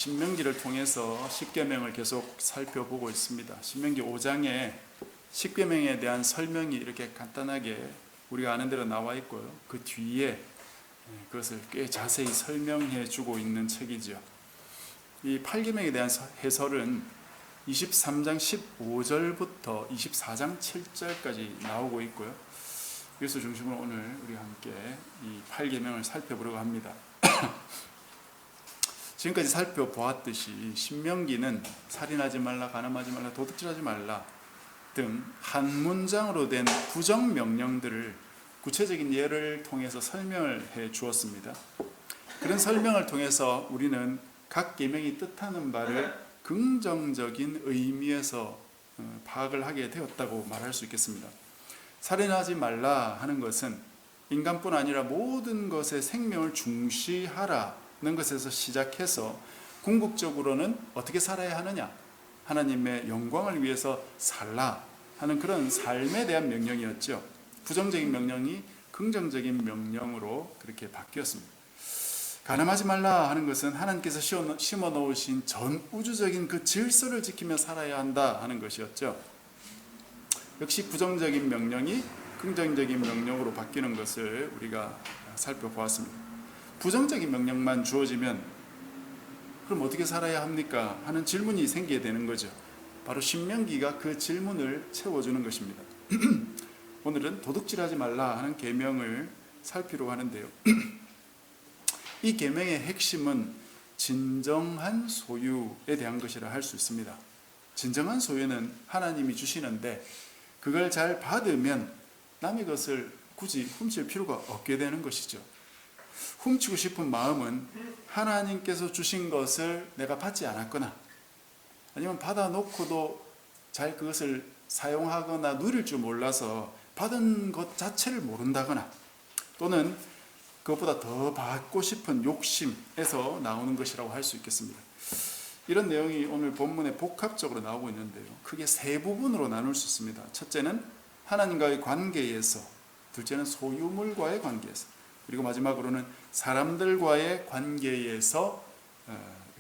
신명기를 통해서 십계명을 계속 살펴보고 있습니다. 신명기 5장에 십계명에 대한 설명이 이렇게 간단하게 우리가 아는 대로 나와 있고요. 그 뒤에 그것을 꽤 자세히 설명해 주고 있는 책이죠. 이 8계명에 대한 해설은 23장 15절부터 24장 7절까지 나오고 있고요. 이것을 중심으로 오늘 우리가 함께 이 8계명을 살펴보려고 합니다. 지금까지 살펴보았듯이 신명기는 살인하지 말라, 간음하지 말라, 도둑질하지 말라 등 한 문장으로 된 부정명령들을 구체적인 예를 통해서 설명을 해 주었습니다. 그런 설명을 통해서 우리는 각 계명이 뜻하는 바를 긍정적인 의미에서 파악을 하게 되었다고 말할 수 있겠습니다. 살인하지 말라 하는 것은 인간뿐 아니라 모든 것의 생명을 중시하라는 것에서 시작해서 궁극적으로는 어떻게 살아야 하느냐, 하나님의 영광을 위해서 살라 하는 그런 삶에 대한 명령이었죠. 부정적인 명령이 긍정적인 명령으로 그렇게 바뀌었습니다. 간음하지 말라 하는 것은 하나님께서 심어 놓으신 전 우주적인 그 질서를 지키며 살아야 한다 하는 것이었죠. 역시 부정적인 명령이 긍정적인 명령으로 바뀌는 것을 우리가 살펴보았습니다. 부정적인 명령만 주어지면 그럼 어떻게 살아야 합니까? 하는 질문이 생기게 되는 거죠. 바로 신명기가 그 질문을 채워주는 것입니다. 오늘은 도둑질하지 말라 하는 계명을 살피려고 하는데요. 이 계명의 핵심은 진정한 소유에 대한 것이라 할 수 있습니다. 진정한 소유는 하나님이 주시는데 그걸 잘 받으면 남의 것을 굳이 훔칠 필요가 없게 되는 것이죠. 훔치고 싶은 마음은 하나님께서 주신 것을 내가 받지 않았거나 아니면 받아놓고도 잘 그것을 사용하거나 누릴 줄 몰라서 받은 것 자체를 모른다거나 또는 그것보다 더 받고 싶은 욕심에서 나오는 것이라고 할 수 있겠습니다. 이런 내용이 오늘 본문에 복합적으로 나오고 있는데요. 크게 세 부분으로 나눌 수 있습니다. 첫째는 하나님과의 관계에서, 둘째는 소유물과의 관계에서, 그리고 마지막으로는 사람들과의 관계에서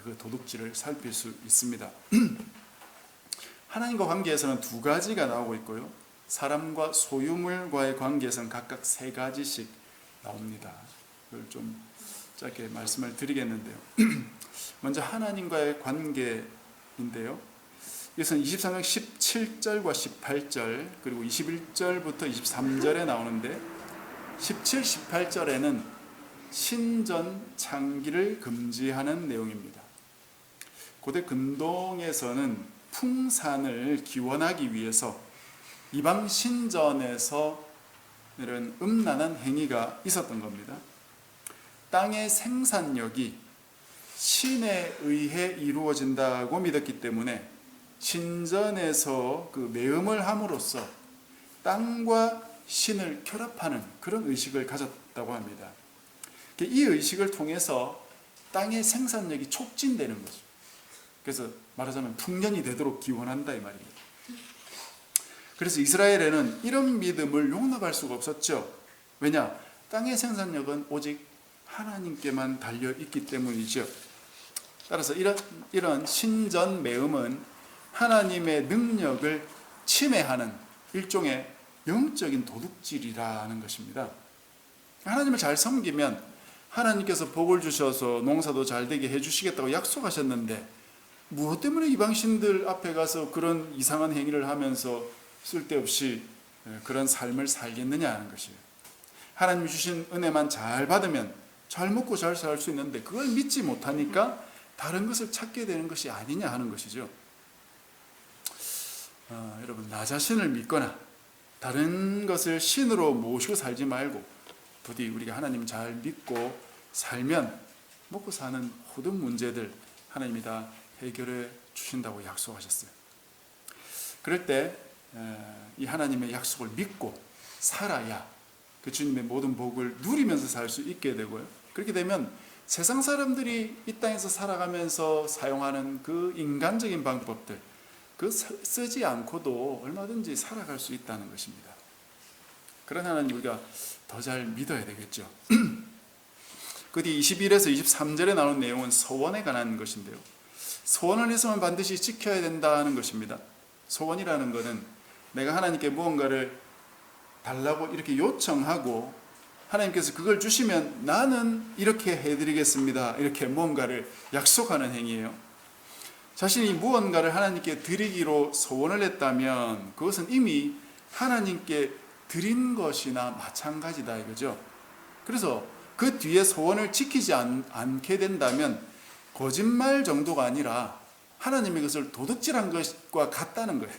그 도둑질을 살필 수 있습니다. 하나님과 관계에서는 두 가지가 나오고 있고요. 사람과 소유물과의 관계에서는 각각 세 가지씩 나옵니다. 그걸 좀 짧게 말씀을 드리겠는데요. 먼저 하나님과의 관계인데요. 이것은 23장 17절과 18절 그리고 21절부터 23절에 나오는데 17, 18절에는 신전 창기를 금지하는 내용입니다. 고대 근동에서는 풍산을 기원하기 위해서 이방 신전에서 이런 음란한 행위가 있었던 겁니다. 땅의 생산력이 신에 의해 이루어진다고 믿었기 때문에 신전에서 그 매음을 함으로써 땅과 신을 결합하는 그런 의식을 가졌다고 합니다. 이 의식을 통해서 땅의 생산력이 촉진되는 거죠. 그래서 말하자면 풍년이 되도록 기원한다 이 말입니다. 그래서 이스라엘에는 이런 믿음을 용납할 수가 없었죠. 왜냐? 땅의 생산력은 오직 하나님께만 달려있기 때문이죠. 따라서 이런 신전 매음은 하나님의 능력을 침해하는 일종의 영적인 도둑질이라는 것입니다. 하나님을 잘 섬기면 하나님께서 복을 주셔서 농사도 잘 되게 해주시겠다고 약속하셨는데 무엇 때문에 이방신들 앞에 가서 그런 이상한 행위를 하면서 쓸데없이 그런 삶을 살겠느냐 하는 것이에요. 하나님이 주신 은혜만 잘 받으면 잘 먹고 잘 살 수 있는데 그걸 믿지 못하니까 다른 것을 찾게 되는 것이 아니냐 하는 것이죠. 여러분, 나 자신을 믿거나 다른 것을 신으로 모시고 살지 말고 부디 우리가 하나님 잘 믿고 살면 먹고 사는 모든 문제들 하나님이 다 해결해 주신다고 약속하셨어요. 그럴 때 이 하나님의 약속을 믿고 살아야 그 주님의 모든 복을 누리면서 살 수 있게 되고요. 그렇게 되면 세상 사람들이 이 땅에서 살아가면서 사용하는 그 인간적인 방법들 그 쓰지 않고도 얼마든지 살아갈 수 있다는 것입니다. 그런 하나님 우리가 더 잘 믿어야 되겠죠. 그 뒤 21에서 23절에 나오는 내용은 소원에 관한 것인데요. 소원을 해서는 반드시 지켜야 된다는 것입니다. 소원이라는 것은 내가 하나님께 무언가를 달라고 이렇게 요청하고 하나님께서 그걸 주시면 나는 이렇게 해드리겠습니다, 이렇게 무언가를 약속하는 행위예요. 자신이 무언가를 하나님께 드리기로 소원을 했다면 그것은 이미 하나님께 드린 것이나 마찬가지다 이거죠. 그래서 그 뒤에 소원을 지키지 않게 된다면 거짓말 정도가 아니라 하나님의 것을 도둑질한 것과 같다는 거예요.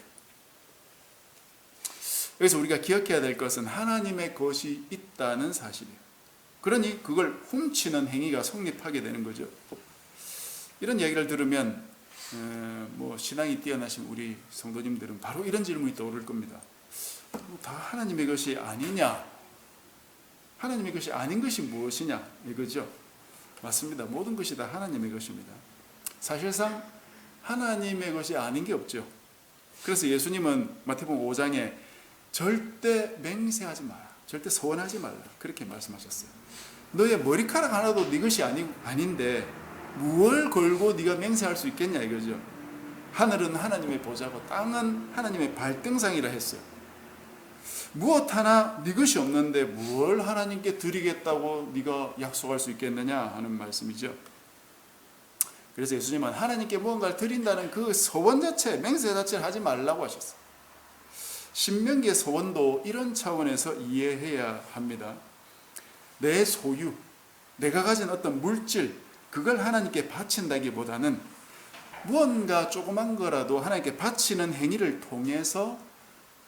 그래서 우리가 기억해야 될 것은 하나님의 것이 있다는 사실이에요. 그러니 그걸 훔치는 행위가 성립하게 되는 거죠. 이런 이야기를 들으면 신앙이 뛰어나신 우리 성도님들은 바로 이런 질문이 떠오를 겁니다. 다 하나님의 것이 아니냐? 하나님의 것이 아닌 것이 무엇이냐? 이거죠. 맞습니다. 모든 것이 다 하나님의 것입니다. 사실상 하나님의 것이 아닌 게 없죠. 그래서 예수님은 마태복음 5장에 절대 맹세하지 마라, 절대 소원하지 말라, 그렇게 말씀하셨어요. 너의 머리카락 하나도 네 것이 아닌데 무엇을 걸고 네가 맹세할 수 있겠냐 이거죠. 하늘은 하나님의 보좌고 땅은 하나님의 발등상이라 했어요. 무엇 하나 네 것이 없는데 뭘 하나님께 드리겠다고 네가 약속할 수 있겠느냐 하는 말씀이죠. 그래서 예수님은 하나님께 무언가를 드린다는 그 소원 자체, 맹세 자체를 하지 말라고 하셨어요. 신명기의 소원도 이런 차원에서 이해해야 합니다. 내 소유, 내가 가진 어떤 물질, 그걸 하나님께 바친다기보다는 무언가 조그만 거라도 하나님께 바치는 행위를 통해서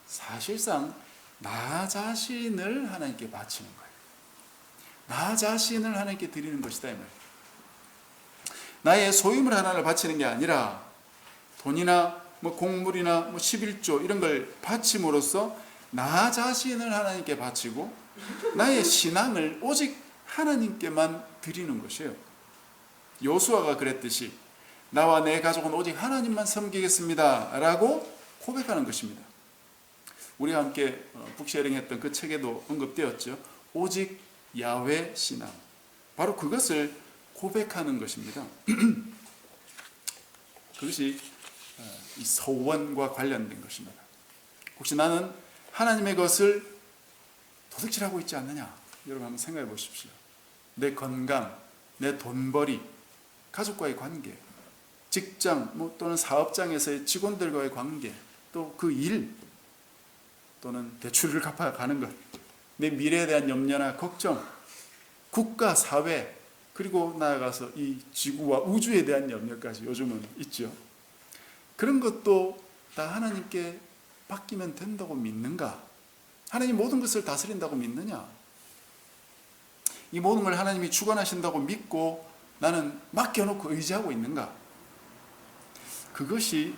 사실상 나 자신을 하나님께 바치는 거예요. 나 자신을 하나님께 드리는 것이다 이 말이에요. 나의 소유물 하나를 바치는 게 아니라 돈이나 곡물이나 11조 이런 걸 바침으로써 나 자신을 하나님께 바치고 나의 신앙을 오직 하나님께만 드리는 것이에요. 요수아가 그랬듯이 나와 내 가족은 오직 하나님만 섬기겠습니다 라고 고백하는 것입니다. 우리가 함께 북쉐어링했던 그 책에도 언급되었죠. 오직 야훼 신앙, 바로 그것을 고백하는 것입니다. 그것이 이 소원과 관련된 것입니다. 혹시 나는 하나님의 것을 도둑질하고 있지 않느냐? 여러분 한번 생각해 보십시오. 내 건강, 내 돈벌이, 가족과의 관계, 직장 또는 사업장에서의 직원들과의 관계, 또 그 일, 또는 대출을 갚아가는 것, 내 미래에 대한 염려나 걱정, 국가, 사회, 그리고 나아가서 이 지구와 우주에 대한 염려까지 요즘은 있죠. 그런 것도 다 하나님께 맡기면 된다고 믿는가? 하나님 모든 것을 다스린다고 믿느냐? 이 모든 걸 하나님이 주관하신다고 믿고 나는 맡겨놓고 의지하고 있는가? 그것이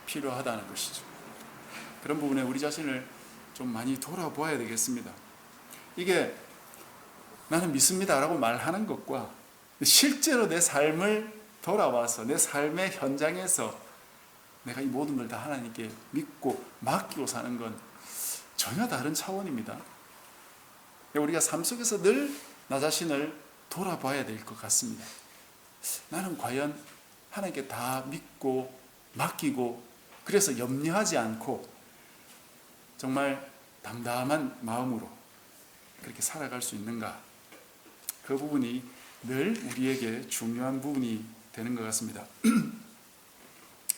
필요하다는 것이죠. 그런 부분에 우리 자신을 좀 많이 돌아보아야 되겠습니다. 이게 나는 믿습니다 라고 말하는 것과 실제로 내 삶을 돌아와서 내 삶의 현장에서 내가 이 모든 걸 다 하나님께 믿고 맡기고 사는 건 전혀 다른 차원입니다. 우리가 삶 속에서 늘 나 자신을 돌아봐야 될 것 같습니다. 나는 과연 하나님께 다 믿고 맡기고 그래서 염려하지 않고 정말 담담한 마음으로 그렇게 살아갈 수 있는가? 그 부분이 늘 우리에게 중요한 부분이 되는 것 같습니다.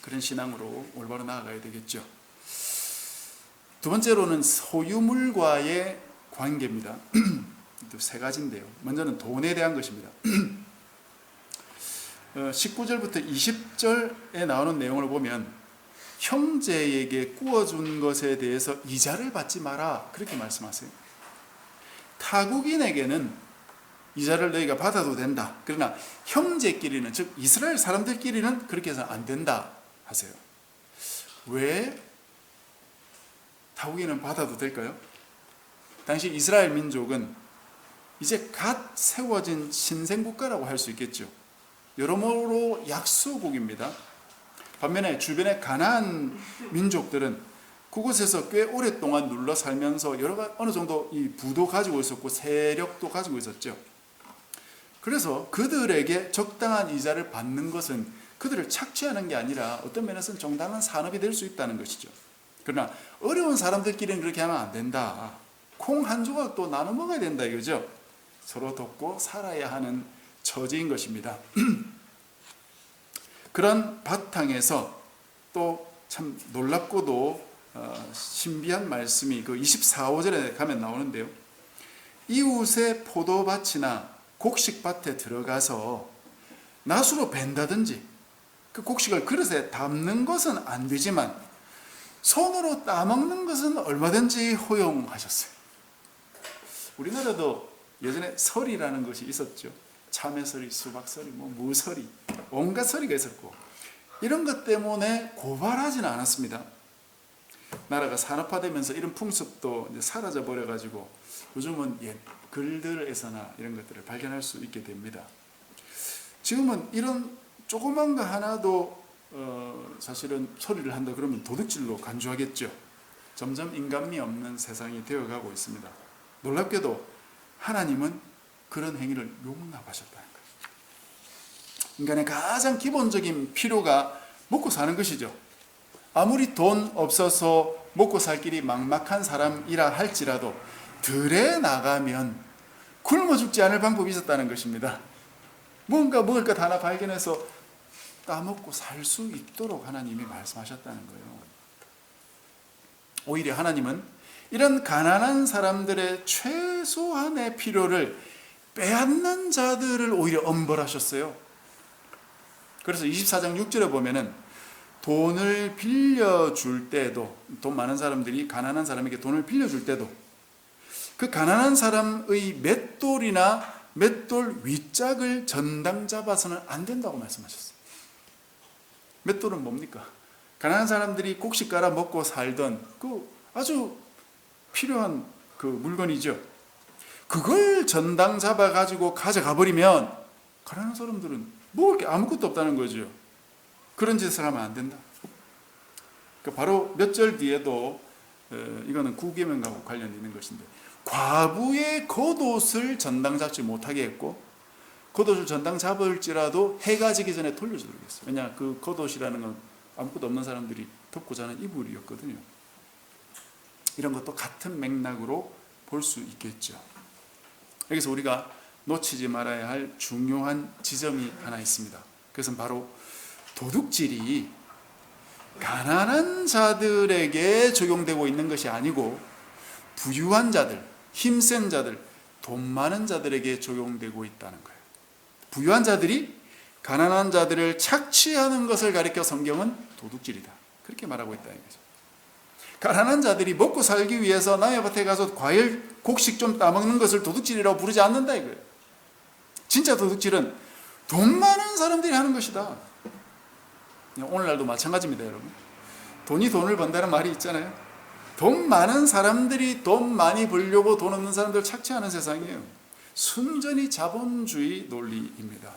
그런 신앙으로 올바로 나아가야 되겠죠. 두 번째로는 소유물과의 관계입니다. 또 세 가지인데요. 먼저는 돈에 대한 것입니다. 19절부터 20절에 나오는 내용을 보면 형제에게 구워준 것에 대해서 이자를 받지 마라 그렇게 말씀하세요. 타국인에게는 이자를 너희가 받아도 된다. 그러나 형제끼리는, 즉 이스라엘 사람들끼리는 그렇게 해서 안 된다 하세요. 왜 타국인은 받아도 될까요? 당시 이스라엘 민족은 이제 갓 세워진 신생국가라고 할 수 있겠죠. 여러모로 약소국입니다. 반면에 주변의 가나안 민족들은 그곳에서 꽤 오랫동안 눌러 살면서 어느 정도 이 부도 가지고 있었고 세력도 가지고 있었죠. 그래서 그들에게 적당한 이자를 받는 것은 그들을 착취하는 게 아니라 어떤 면에서는 정당한 산업이 될 수 있다는 것이죠. 그러나 어려운 사람들끼리는 그렇게 하면 안 된다. 콩 한 조각 또 나눠 먹어야 된다 이거죠. 서로 돕고 살아야 하는 처지인 것입니다. 그런 바탕에서 또 참 놀랍고도 신비한 말씀이 그 24호절에 가면 나오는데요. 이웃의 포도밭이나 곡식밭에 들어가서 낫으로 벤다든지 그 곡식을 그릇에 담는 것은 안 되지만 손으로 따먹는 것은 얼마든지 허용하셨어요. 우리나라도 예전에 설이라는 것이 있었죠. 참외설이, 수박설이, 무설이, 온갖 설이가 있었고 이런 것 때문에 고발하지는 않았습니다. 나라가 산업화되면서 이런 풍습도 이제 사라져 버려가지고 요즘은 옛 글들에서나 이런 것들을 발견할 수 있게 됩니다. 지금은 이런 조그만 거 하나도 사실은 소리를 한다 그러면 도둑질로 간주하겠죠. 점점 인간미 없는 세상이 되어가고 있습니다. 놀랍게도 하나님은 그런 행위를 용납하셨다는 거예요. 인간의 가장 기본적인 필요가 먹고 사는 것이죠. 아무리 돈 없어서 먹고 살 길이 막막한 사람이라 할지라도 들에 나가면 굶어 죽지 않을 방법이 있었다는 것입니다. 뭔가 먹을 것 하나 발견해서 따먹고 살 수 있도록 하나님이 말씀하셨다는 거예요. 오히려 하나님은 이런 가난한 사람들의 최소한의 필요를 빼앗는 자들을 오히려 엄벌하셨어요. 그래서 24장 6절에 보면은 돈을 빌려줄 때도, 돈 많은 사람들이 가난한 사람에게 돈을 빌려줄 때도 그 가난한 사람의 맷돌이나 맷돌 윗짝을 전당 잡아서는 안 된다고 말씀하셨어요. 맷돌은 뭡니까? 가난한 사람들이 곡식 깔아 먹고 살던 그 아주 필요한 그 물건이죠. 그걸 전당 잡아 가지고 가져가 버리면 가난한 사람들은 먹을 게 아무것도 없다는 거죠. 그런 짓을 하면 안 된다. 바로 몇 절 뒤에도 이거는 구계명하고 관련이 있는 것인데 과부의 겉옷을 전당 잡지 못하게 했고 겉옷을 전당 잡을지라도 해가 지기 전에 돌려주도록 했어요. 왜냐 그 겉옷이라는 건 아무것도 없는 사람들이 덮고 자는 이불이었거든요. 이런 것도 같은 맥락으로 볼 수 있겠죠. 여기서 우리가 놓치지 말아야 할 중요한 지점이 하나 있습니다. 그것은 바로 도둑질이 가난한 자들에게 적용되고 있는 것이 아니고 부유한 자들, 힘센 자들, 돈 많은 자들에게 적용되고 있다는 거예요. 부유한 자들이 가난한 자들을 착취하는 것을 가리켜 성경은 도둑질이다. 그렇게 말하고 있다는 거죠. 가난한 자들이 먹고 살기 위해서 남의 밭에 가서 과일, 곡식 좀 따먹는 것을 도둑질이라고 부르지 않는다 이거예요. 진짜 도둑질은 돈 많은 사람들이 하는 것이다. 오늘날도 마찬가지입니다, 여러분. 돈이 돈을 번다는 말이 있잖아요. 돈 많은 사람들이 돈 많이 벌려고 돈 없는 사람들 착취하는 세상이에요. 순전히 자본주의 논리입니다.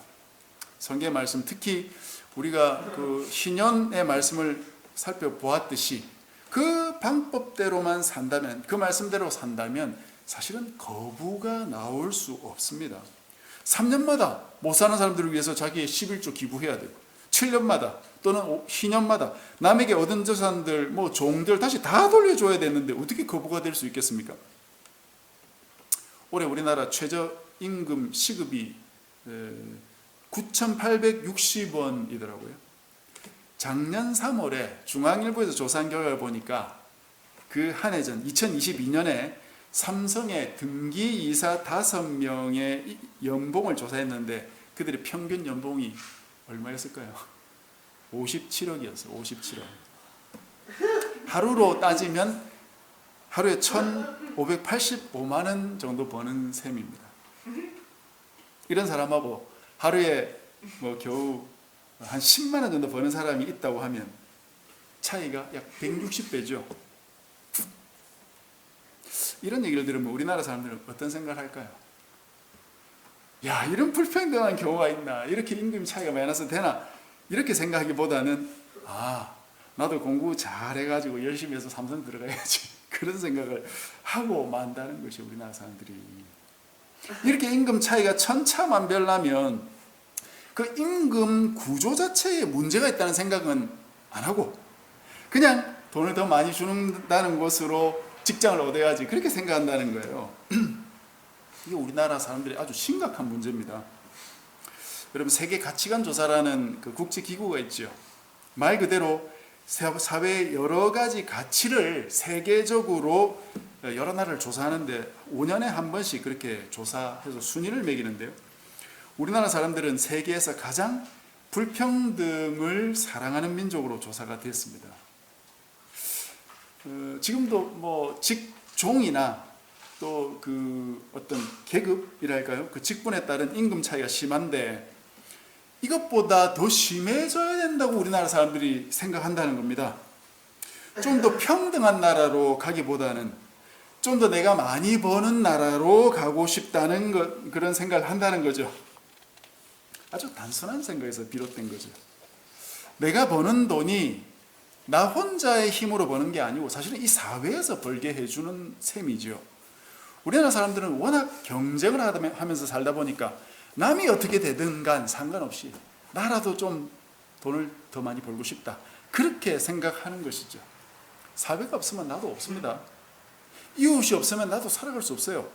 성경의 말씀, 특히 우리가 그 신년의 말씀을 살펴보았듯이 그 방법대로만 산다면, 그 말씀대로 산다면 사실은 거부가 나올 수 없습니다. 3년마다 못 사는 사람들을 위해서 자기의 11조 기부해야 되고 7년마다 또는 희년마다 남에게 얻은 재산들, 종들 다시 다 돌려줘야 되는데 어떻게 거부가 될 수 있겠습니까? 올해 우리나라 최저임금 시급이 9,860원이더라고요. 작년 3월에 중앙일보에서 조사한 결과를 보니까 그 한 해 전 2022년에 삼성의 등기이사 5명의 연봉을 조사했는데 그들의 평균 연봉이 얼마였을까요? 57억이었어요. 57억. 하루로 따지면 하루에 1,585만 원 정도 버는 셈입니다. 이런 사람하고 하루에 겨우 한 10만 원 정도 버는 사람이 있다고 하면 차이가 약 160배죠. 이런 얘기를 들으면 우리나라 사람들은 어떤 생각을 할까요? 야, 이런 불평등한 경우가 있나? 이렇게 임금 차이가 많이 나서 되나? 이렇게 생각하기보다는 나도 공부 잘해가지고 열심히 해서 삼성 들어가야지. 그런 생각을 하고 만다는 것이 우리나라 사람들이. 이렇게 임금 차이가 천차만별나면 그 임금 구조 자체에 문제가 있다는 생각은 안 하고 그냥 돈을 더 많이 주는다는 것으로 직장을 얻어야지 그렇게 생각한다는 거예요. 이게 우리나라 사람들의 아주 심각한 문제입니다. 여러분, 세계 가치관 조사라는 그 국제기구가 있죠. 말 그대로 사회의 여러 가지 가치를 세계적으로 여러 나라를 조사하는데 5년에 한 번씩 그렇게 조사해서 순위를 매기는데요. 우리나라 사람들은 세계에서 가장 불평등을 사랑하는 민족으로 조사가 됐습니다. 지금도 뭐 직종이나 또 그 어떤 계급이랄까요? 그 직분에 따른 임금 차이가 심한데 이것보다 더 심해져야 된다고 우리나라 사람들이 생각한다는 겁니다. 좀 더 평등한 나라로 가기보다는 좀 더 내가 많이 버는 나라로 가고 싶다는 그런 생각을 한다는 거죠. 아주 단순한 생각에서 비롯된 거죠. 내가 버는 돈이 나 혼자의 힘으로 버는 게 아니고 사실은 이 사회에서 벌게 해주는 셈이죠. 우리나라 사람들은 워낙 경쟁을 하면서 살다 보니까 남이 어떻게 되든 간 상관없이 나라도 좀 돈을 더 많이 벌고 싶다, 그렇게 생각하는 것이죠. 사회가 없으면 나도 없습니다. 이웃이 없으면 나도 살아갈 수 없어요.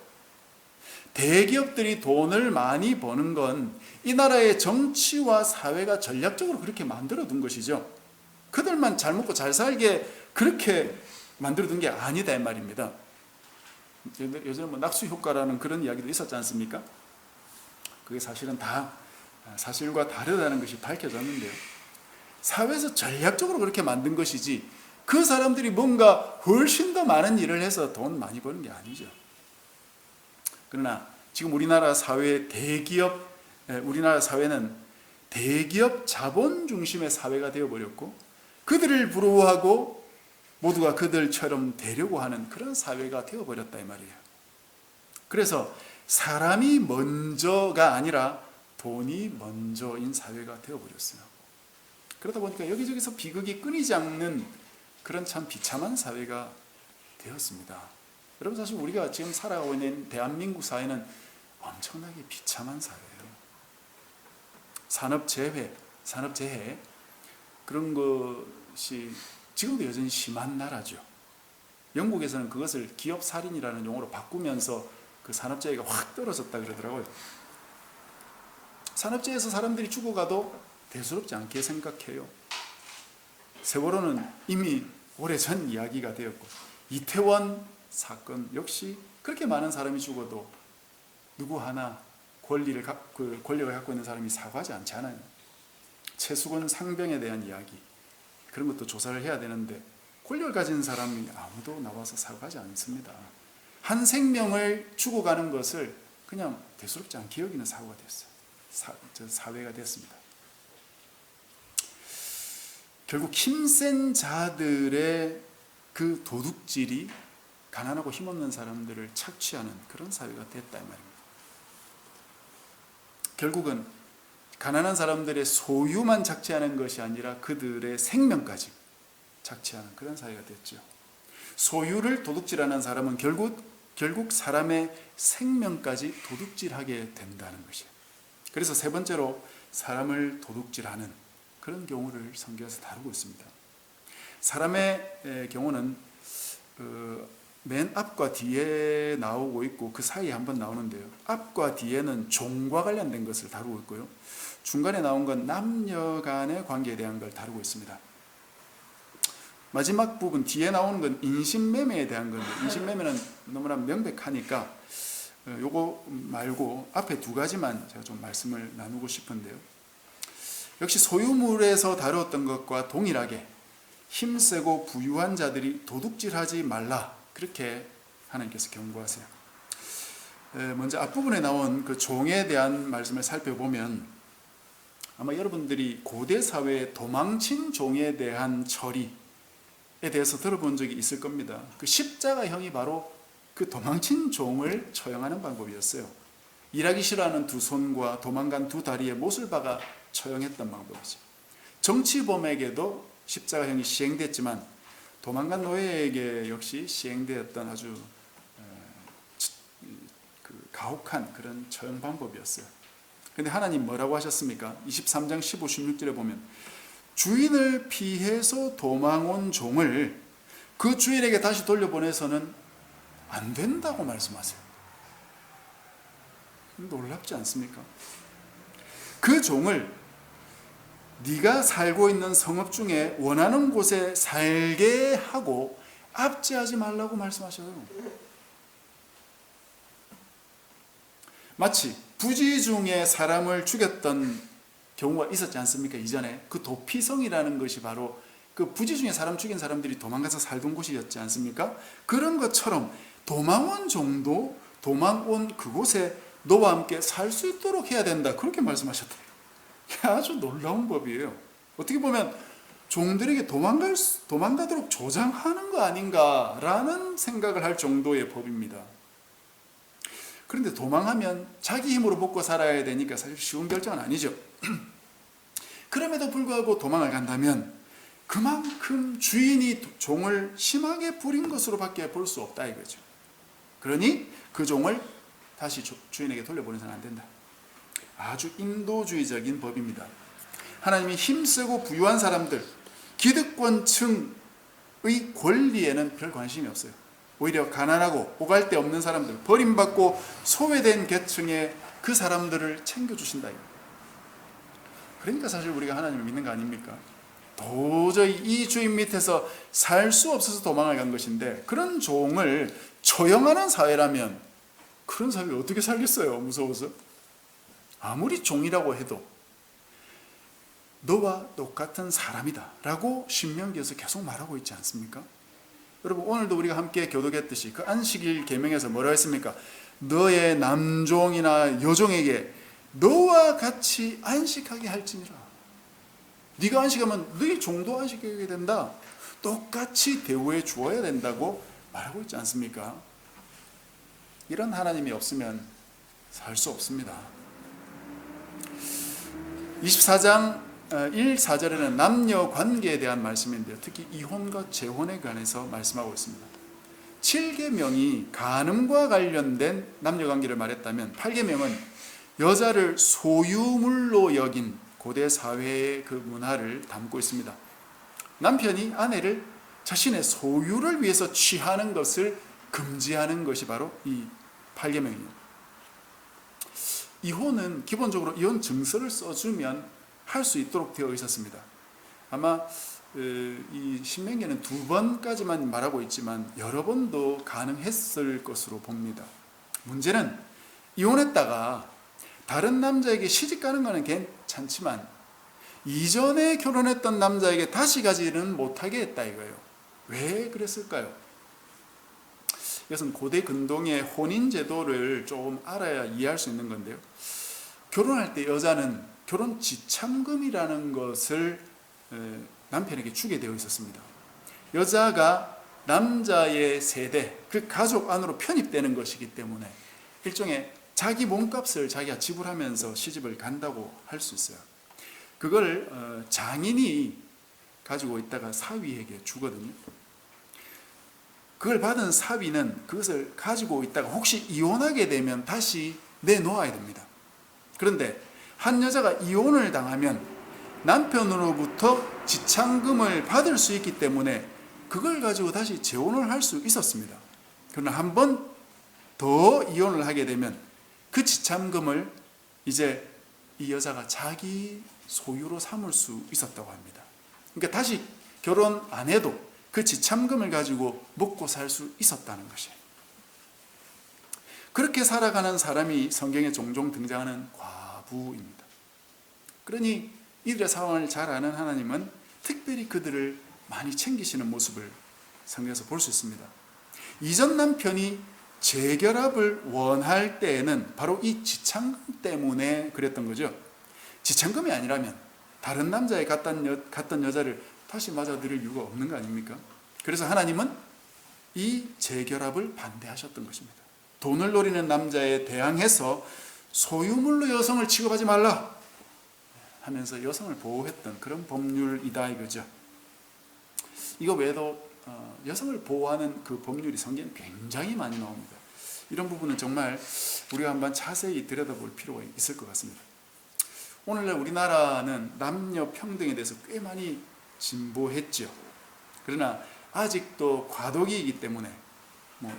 대기업들이 돈을 많이 버는 건 이 나라의 정치와 사회가 전략적으로 그렇게 만들어 둔 것이죠. 그들만 잘 먹고 잘 살게 그렇게 만들어 둔 게 아니다 이 말입니다. 예전에 뭐 낙수 효과라는 그런 이야기도 있었지 않습니까? 그게 사실은 다 사실과 다르다는 것이 밝혀졌는데요. 사회에서 전략적으로 그렇게 만든 것이지 그 사람들이 뭔가 훨씬 더 많은 일을 해서 돈 많이 버는 게 아니죠. 그러나 지금 우리나라 사회는 대기업 자본 중심의 사회가 되어버렸고 그들을 부러워하고 모두가 그들처럼 되려고 하는 그런 사회가 되어버렸다 이 말이에요. 그래서 사람이 먼저가 아니라 돈이 먼저인 사회가 되어버렸어요. 그러다 보니까 여기저기서 비극이 끊이지 않는 그런 참 비참한 사회가 되었습니다. 여러분, 사실 우리가 지금 살아가고 있는 대한민국 사회는 엄청나게 비참한 사회예요. 산업재해 그런 것이 지금도 여전히 심한 나라죠. 영국에서는 그것을 기업살인이라는 용어로 바꾸면서 그 산업재해가 확 떨어졌다 그러더라고요. 산업재해에서 사람들이 죽어가도 대수롭지 않게 생각해요. 세월호는 이미 오래전 이야기가 되었고 이태원 사건 역시 그렇게 많은 사람이 죽어도 누구 하나 권력을 갖고 있는 사람이 사과하지 않잖아요. 최수건 상병에 대한 이야기, 그런 것도 조사를 해야 되는데 권력을 가진 사람이 아무도 나와서 사과하지 않습니다. 한 생명을 죽어가는 것을 그냥 대수롭지 않게 여기는 사고가 됐어요. 사회가 됐습니다. 결국 힘센 자들의 그 도둑질이 가난하고 힘없는 사람들을 착취하는 그런 사회가 됐다 이 말입니다. 결국은 가난한 사람들의 소유만 착취하는 것이 아니라 그들의 생명까지 착취하는 그런 사회가 됐죠. 소유를 도둑질하는 사람은 결국 사람의 생명까지 도둑질하게 된다는 것이에요. 그래서 세 번째로 사람을 도둑질하는 그런 경우를 성경에서 다루고 있습니다. 사람의 경우는 맨 앞과 뒤에 나오고 있고 그 사이에 한번 나오는데요. 앞과 뒤에는 종과 관련된 것을 다루고 있고요. 중간에 나온 건 남녀 간의 관계에 대한 걸 다루고 있습니다. 마지막 부분 뒤에 나오는 건 인신매매에 대한 건데 인신매매는 너무나 명백하니까 요거 말고 앞에 두 가지만 제가 좀 말씀을 나누고 싶은데요. 역시 소유물에서 다루었던 것과 동일하게 힘세고 부유한 자들이 도둑질하지 말라, 그렇게 하나님께서 경고하세요. 먼저 앞부분에 나온 그 종에 대한 말씀을 살펴보면 아마 여러분들이 고대 사회의 도망친 종에 대한 처리에 대해서 들어본 적이 있을 겁니다. 그 십자가형이 바로 그 도망친 종을 처형하는 방법이었어요. 일하기 싫어하는 두 손과 도망간 두 다리에 못을 박아 처형했던 방법이죠. 정치범에게도 십자가형이 시행됐지만 도망간 노예에게 역시 시행되었던 아주 가혹한 그런 처형 방법이었어요. 근데 하나님 뭐라고 하셨습니까? 23장 15, 16절에 보면 주인을 피해서 도망온 종을 그 주인에게 다시 돌려보내서는 안 된다고 말씀하세요. 놀랍지 않습니까? 그 종을 네가 살고 있는 성읍 중에 원하는 곳에 살게 하고 압제하지 말라고 말씀하셔요. 마치 부지 중에 사람을 죽였던 경우가 있었지 않습니까? 이전에 그 도피성이라는 것이 바로 그 부지 중에 사람 죽인 사람들이 도망가서 살던 곳이었지 않습니까? 그런 것처럼 도망온 종도 도망온 그곳에 너와 함께 살 수 있도록 해야 된다, 그렇게 말씀하셨다. 아주 놀라운 법이에요. 어떻게 보면 종들에게 도망가도록 조장하는 거 아닌가라는 생각을 할 정도의 법입니다. 그런데 도망하면 자기 힘으로 먹고 살아야 되니까 사실 쉬운 결정은 아니죠. 그럼에도 불구하고 도망을 간다면 그만큼 주인이 종을 심하게 부린 것으로밖에 볼 수 없다 이거죠. 그러니 그 종을 다시 주인에게 돌려보내서는 안 된다. 아주 인도주의적인 법입니다. 하나님이 힘쓰고 부유한 사람들, 기득권층의 권리에는 별 관심이 없어요. 오히려 가난하고 오갈 데 없는 사람들, 버림받고 소외된 계층의 그 사람들을 챙겨주신다. 그러니까 사실 우리가 하나님을 믿는 거 아닙니까? 도저히 이 주인 밑에서 살 수 없어서 도망을 간 것인데, 그런 종을 처형하는 사회라면 그런 사회를 어떻게 살겠어요? 무서워서. 아무리 종이라고 해도 너와 똑같은 사람이다 라고 신명기에서 계속 말하고 있지 않습니까? 여러분, 오늘도 우리가 함께 교독했듯이 그 안식일 계명에서 뭐라고 했습니까? 너의 남종이나 여종에게 너와 같이 안식하게 할지니라. 네가 안식하면 너희 종도 안식하게 된다. 똑같이 대우해 주어야 된다고 말하고 있지 않습니까? 이런 하나님이 없으면 살 수 없습니다. 24장 1, 4절에는 남녀 관계에 대한 말씀인데요, 특히 이혼과 재혼에 관해서 말씀하고 있습니다. 7계명이 간음과 관련된 남녀 관계를 말했다면 8계명은 여자를 소유물로 여긴 고대 사회의 그 문화를 담고 있습니다. 남편이 아내를 자신의 소유를 위해서 취하는 것을 금지하는 것이 바로 이 8계명이에요. 이혼은 기본적으로 이혼 증서를 써주면 할 수 있도록 되어 있었습니다. 아마 이 신명기에는 2번까지만 말하고 있지만 여러 번도 가능했을 것으로 봅니다. 문제는 이혼했다가 다른 남자에게 시집 가는 것은 괜찮지만 이전에 결혼했던 남자에게 다시 가지는 못하게 했다 이거예요. 왜 그랬을까요? 이것은 고대 근동의 혼인 제도를 조금 알아야 이해할 수 있는 건데요, 결혼할 때 여자는 결혼 지참금이라는 것을 남편에게 주게 되어 있었습니다. 여자가 남자의 세대, 그 가족 안으로 편입되는 것이기 때문에 일종의 자기 몸값을 자기가 지불하면서 시집을 간다고 할 수 있어요. 그걸 장인이 가지고 있다가 사위에게 주거든요. 그걸 받은 사위는 그것을 가지고 있다가 혹시 이혼하게 되면 다시 내놓아야 됩니다. 그런데 한 여자가 이혼을 당하면 남편으로부터 지참금을 받을 수 있기 때문에 그걸 가지고 다시 재혼을 할 수 있었습니다. 그러나 한 번 더 이혼을 하게 되면 그 지참금을 이제 이 여자가 자기 소유로 삼을 수 있었다고 합니다. 그러니까 다시 결혼 안 해도 그 지참금을 가지고 먹고 살 수 있었다는 것이에요. 그렇게 살아가는 사람이 성경에 종종 등장하는 과부입니다. 그러니 이들의 상황을 잘 아는 하나님은 특별히 그들을 많이 챙기시는 모습을 성경에서 볼 수 있습니다. 이전 남편이 재결합을 원할 때에는 바로 이 지참금 때문에 그랬던 거죠. 지참금이 아니라면 다른 남자에 갔던 여자를 다시 맞아들일 이유가 없는 거 아닙니까? 그래서 하나님은 이 재결합을 반대하셨던 것입니다. 돈을 노리는 남자에 대항해서 소유물로 여성을 취급하지 말라 하면서 여성을 보호했던 그런 법률이다 이거죠. 이거 외에도 여성을 보호하는 그 법률이 성경에 굉장히 많이 나옵니다. 이런 부분은 정말 우리가 한번 자세히 들여다볼 필요가 있을 것 같습니다. 오늘날 우리나라는 남녀 평등에 대해서 꽤 많이 진보했죠. 그러나 아직도 과도기이기 때문에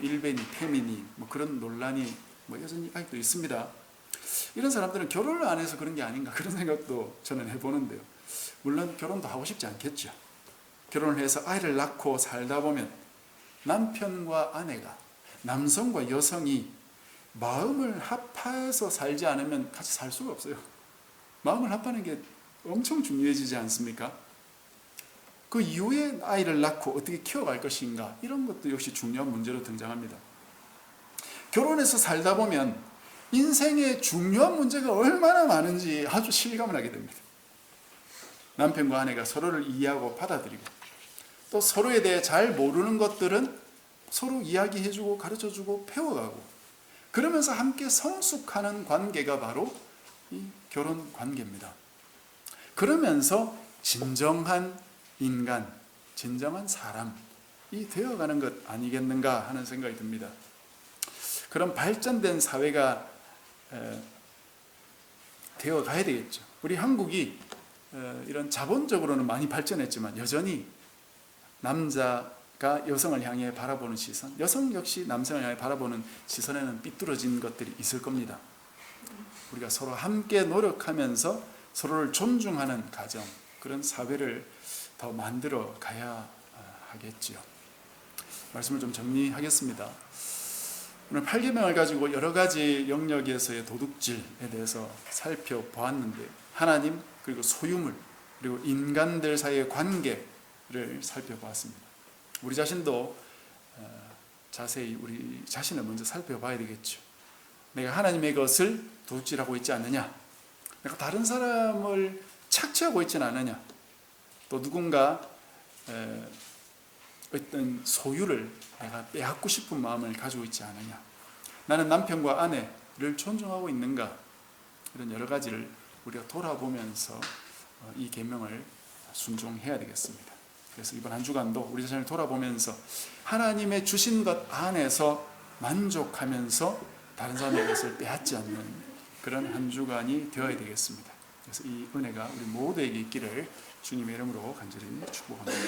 일베니 페미니 그런 논란이 여전히 아직도 있습니다. 이런 사람들은 결혼을 안 해서 그런 게 아닌가 그런 생각도 저는 해보는데요. 물론 결혼도 하고 싶지 않겠죠. 결혼을 해서 아이를 낳고 살다 보면 남편과 아내가, 남성과 여성이 마음을 합해서 살지 않으면 같이 살 수가 없어요. 마음을 합하는 게 엄청 중요해지지 않습니까? 그 이후에 아이를 낳고 어떻게 키워갈 것인가, 이런 것도 역시 중요한 문제로 등장합니다. 결혼해서 살다 보면 인생의 중요한 문제가 얼마나 많은지 아주 실감을 하게 됩니다. 남편과 아내가 서로를 이해하고 받아들이고, 또 서로에 대해 잘 모르는 것들은 서로 이야기해주고 가르쳐주고 배워가고, 그러면서 함께 성숙하는 관계가 바로 이 결혼 관계입니다. 그러면서 진정한 인간, 진정한 사람이 되어가는 것 아니겠는가 하는 생각이 듭니다. 그런 발전된 사회가 되어가야 되겠죠. 우리 한국이 이런 자본적으로는 많이 발전했지만 여전히 남자가 여성을 향해 바라보는 시선, 여성 역시 남성을 향해 바라보는 시선에는 삐뚤어진 것들이 있을 겁니다. 우리가 서로 함께 노력하면서 서로를 존중하는 가정, 그런 사회를 더 만들어 가야 하겠지요. 말씀을 좀 정리하겠습니다. 오늘 8계명을 가지고 여러 가지 영역에서의 도둑질에 대해서 살펴보았는데, 하나님 그리고 소유물 그리고 인간들 사이의 관계를 살펴보았습니다. 우리 자신도 자세히 우리 자신을 먼저 살펴봐야 되겠죠. 내가 하나님의 것을 도둑질하고 있지 않느냐, 내가 다른 사람을 착취하고 있지는 않느냐, 또 누군가 어떤 소유를 내가 빼앗고 싶은 마음을 가지고 있지 않느냐, 나는 남편과 아내를 존중하고 있는가, 이런 여러 가지를 우리가 돌아보면서 이 계명을 순종해야 되겠습니다. 그래서 이번 한 주간도 우리 자신을 돌아보면서 하나님의 주신 것 안에서 만족하면서 다른 사람의 것을 빼앗지 않는 그런 한 주간이 되어야 되겠습니다. 그래서 이 은혜가 우리 모두에게 있기를 주님의 이름으로 간절히 축복합니다.